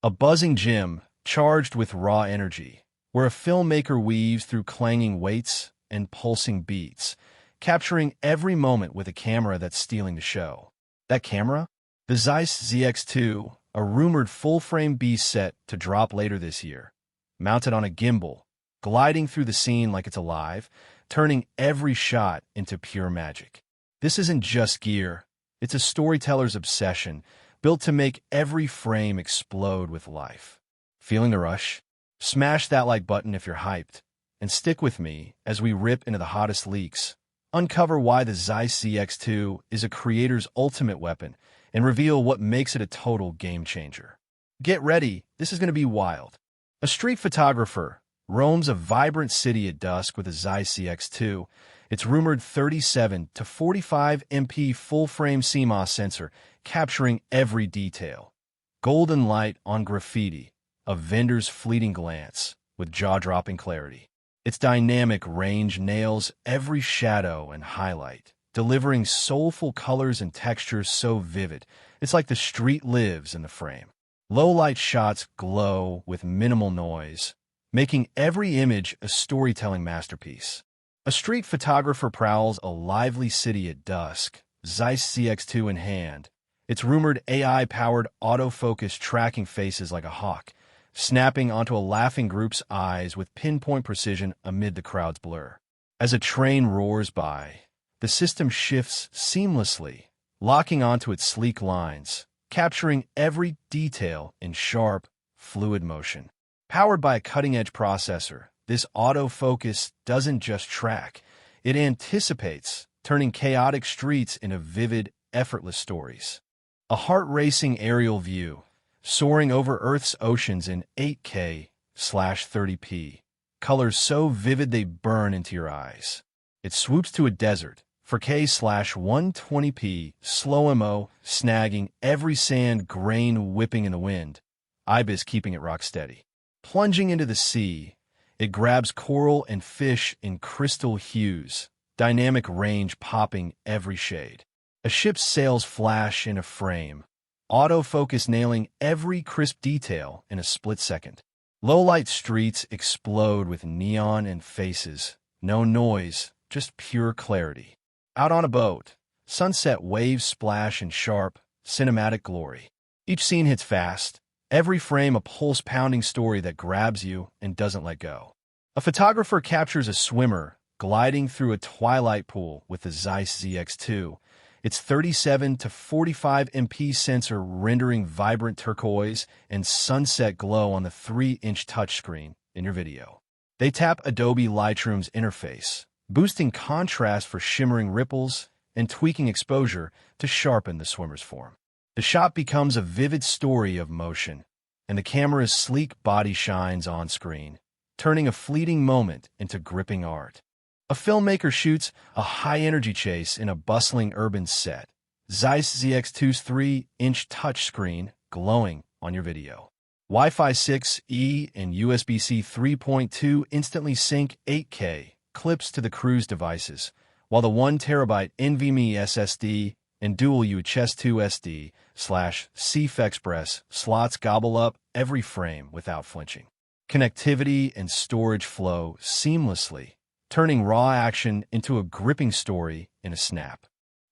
A buzzing gym charged with raw energy, where a filmmaker weaves through clanging weights and pulsing beats, capturing every moment with a camera that's stealing the show. That camera? The Zeiss ZX2, a rumored full-frame beast set to drop later this year. Mounted on a gimbal, gliding through the scene like it's alive, turning every shot into pure magic. This isn't just gear, it's a storyteller's obsession, built to make every frame explode with life. Feeling the rush? Smash that like button if you're hyped, and stick with me as we rip into the hottest leaks, uncover why the Zeiss ZX2 is a creator's ultimate weapon, and reveal what makes it a total game changer. Get ready, this is going to be wild. A street photographer roams a vibrant city at dusk with a Zeiss ZX2, its rumored 37 to 45 MP full-frame CMOS sensor capturing every detail. Golden light on graffiti, a vendor's fleeting glance with jaw-dropping clarity. Its dynamic range nails every shadow and highlight, delivering soulful colors and textures so vivid, it's like the street lives in the frame. Low-light shots glow with minimal noise, making every image a storytelling masterpiece. A street photographer prowls a lively city at dusk, Zeiss ZX2 in hand, its rumored AI-powered autofocus tracking faces like a hawk, snapping onto a laughing group's eyes with pinpoint precision amid the crowd's blur. As a train roars by, the system shifts seamlessly, locking onto its sleek lines, capturing every detail in sharp, fluid motion. Powered by a cutting-edge processor, this autofocus doesn't just track, it anticipates, turning chaotic streets into vivid, effortless stories. A heart-racing aerial view, soaring over Earth's oceans in 8K/30p, colors so vivid they burn into your eyes. It swoops to a desert, 4K/120p, slow-mo, snagging every sand grain whipping in the wind, ibis keeping it rock steady. Plunging into the sea, it grabs coral and fish in crystal hues, dynamic range popping every shade. A ship's sails flash in a frame, autofocus nailing every crisp detail in a split second. Low-light streets explode with neon and faces, no noise, just pure clarity. Out on a boat, sunset waves splash in sharp, cinematic glory. Each scene hits fast, every frame a pulse-pounding story that grabs you and doesn't let go. A photographer captures a swimmer gliding through a twilight pool with the Zeiss ZX2, its 37 to 45 MP sensor rendering vibrant turquoise and sunset glow on the 3-inch touchscreen in your video. They tap Adobe Lightroom's interface, boosting contrast for shimmering ripples and tweaking exposure to sharpen the swimmer's form. The shot becomes a vivid story of motion, and the camera's sleek body shines on screen, turning a fleeting moment into gripping art. A filmmaker shoots a high-energy chase in a bustling urban set, Zeiss ZX2's 3-inch touchscreen glowing on your video. Wi-Fi 6E and USB-C 3.2 instantly sync 8K clips to the crew's devices, while the 1TB NVMe SSD and dual UHS-2 SD/CF Express slots gobble up every frame without flinching. Connectivity and storage flow seamlessly, turning raw action into a gripping story in a snap.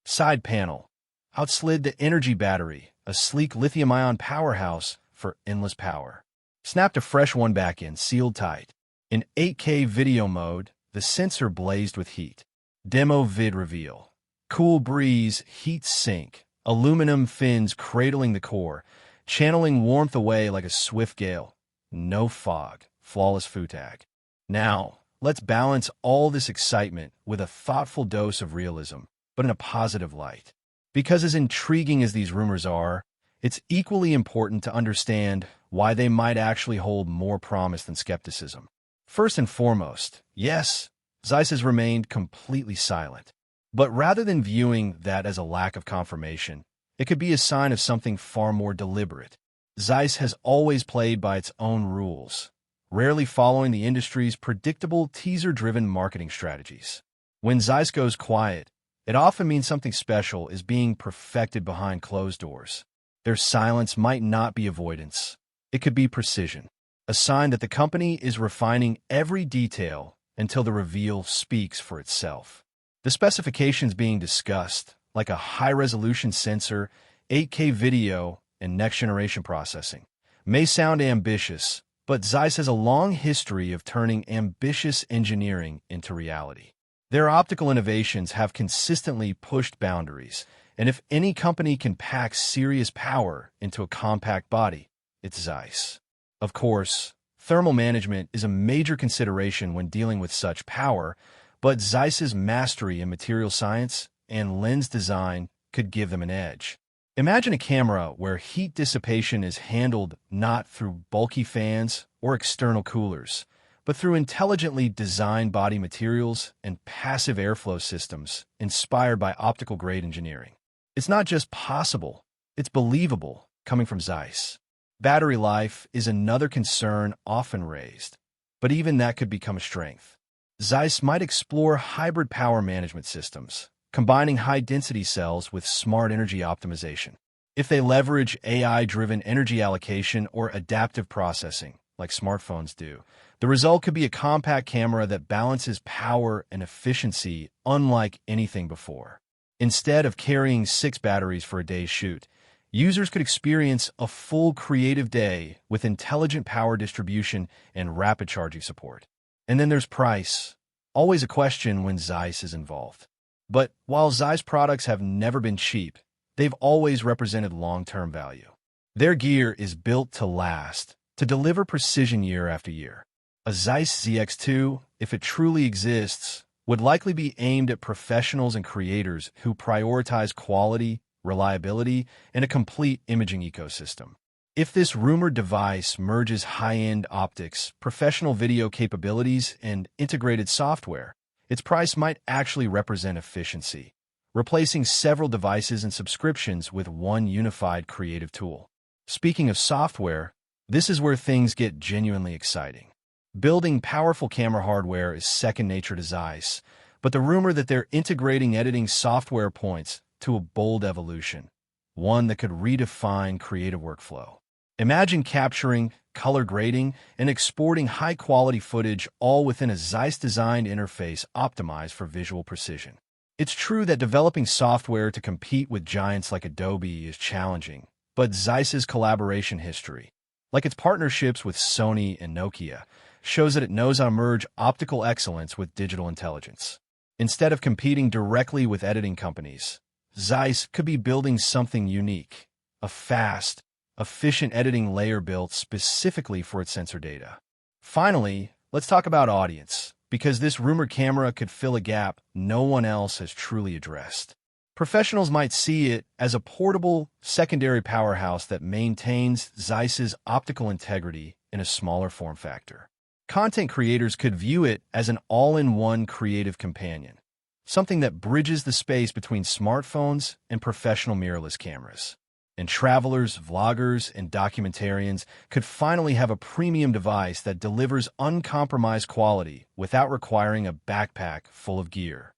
Side panel. Outslid the energy battery, a sleek lithium-ion powerhouse for endless power. Snapped a fresh one back in, sealed tight. In 8K video mode, the sensor blazed with heat. Demo vid reveal. Cool breeze, heat sink, aluminum fins cradling the core, channeling warmth away like a swift gale. No fog, flawless FOTAG. Now, let's balance all this excitement with a thoughtful dose of realism, but in a positive light. Because as intriguing as these rumors are, it's equally important to understand why they might actually hold more promise than skepticism. First and foremost, yes, Zeiss has remained completely silent. But rather than viewing that as a lack of confirmation, it could be a sign of something far more deliberate. Zeiss has always played by its own rules, rarely following the industry's predictable teaser-driven marketing strategies. When Zeiss goes quiet, it often means something special is being perfected behind closed doors. Their silence might not be avoidance. It could be precision, a sign that the company is refining every detail until the reveal speaks for itself. The specifications being discussed, like a high-resolution sensor, 8K video, and next-generation processing, may sound ambitious, but Zeiss has a long history of turning ambitious engineering into reality. Their optical innovations have consistently pushed boundaries, and if any company can pack serious power into a compact body, it's Zeiss. Of course, thermal management is a major consideration when dealing with such power, but Zeiss's mastery in material science and lens design could give them an edge. Imagine a camera where heat dissipation is handled not through bulky fans or external coolers, but through intelligently designed body materials and passive airflow systems inspired by optical-grade engineering. It's not just possible, it's believable coming from Zeiss. Battery life is another concern often raised, but even that could become a strength. Zeiss might explore hybrid power management systems, combining high-density cells with smart energy optimization. If they leverage AI-driven energy allocation or adaptive processing, like smartphones do, the result could be a compact camera that balances power and efficiency unlike anything before. Instead of carrying 6 batteries for a day's shoot, users could experience a full creative day with intelligent power distribution and rapid charging support. And then there's price, always a question when Zeiss is involved. But while Zeiss products have never been cheap, they've always represented long-term value. Their gear is built to last, to deliver precision year after year. A Zeiss ZX2, if it truly exists, would likely be aimed at professionals and creators who prioritize quality, reliability, and a complete imaging ecosystem. If this rumored device merges high-end optics, professional video capabilities, and integrated software, its price might actually represent efficiency, replacing several devices and subscriptions with one unified creative tool. Speaking of software, this is where things get genuinely exciting. Building powerful camera hardware is second nature to Zeiss, but the rumor that they're integrating editing software points to a bold evolution, one that could redefine creative workflow. Imagine capturing, color grading, and exporting high-quality footage all within a Zeiss-designed interface optimized for visual precision. It's true that developing software to compete with giants like Adobe is challenging, but Zeiss's collaboration history, like its partnerships with Sony and Nokia, shows that it knows how to merge optical excellence with digital intelligence. Instead of competing directly with editing companies, Zeiss could be building something unique, a fast, efficient editing layer built specifically for its sensor data. Finally, let's talk about audience, because this rumored camera could fill a gap no one else has truly addressed. Professionals might see it as a portable, secondary powerhouse that maintains Zeiss's optical integrity in a smaller form factor. Content creators could view it as an all-in-one creative companion, something that bridges the space between smartphones and professional mirrorless cameras. And travelers, vloggers, and documentarians could finally have a premium device that delivers uncompromised quality without requiring a backpack full of gear.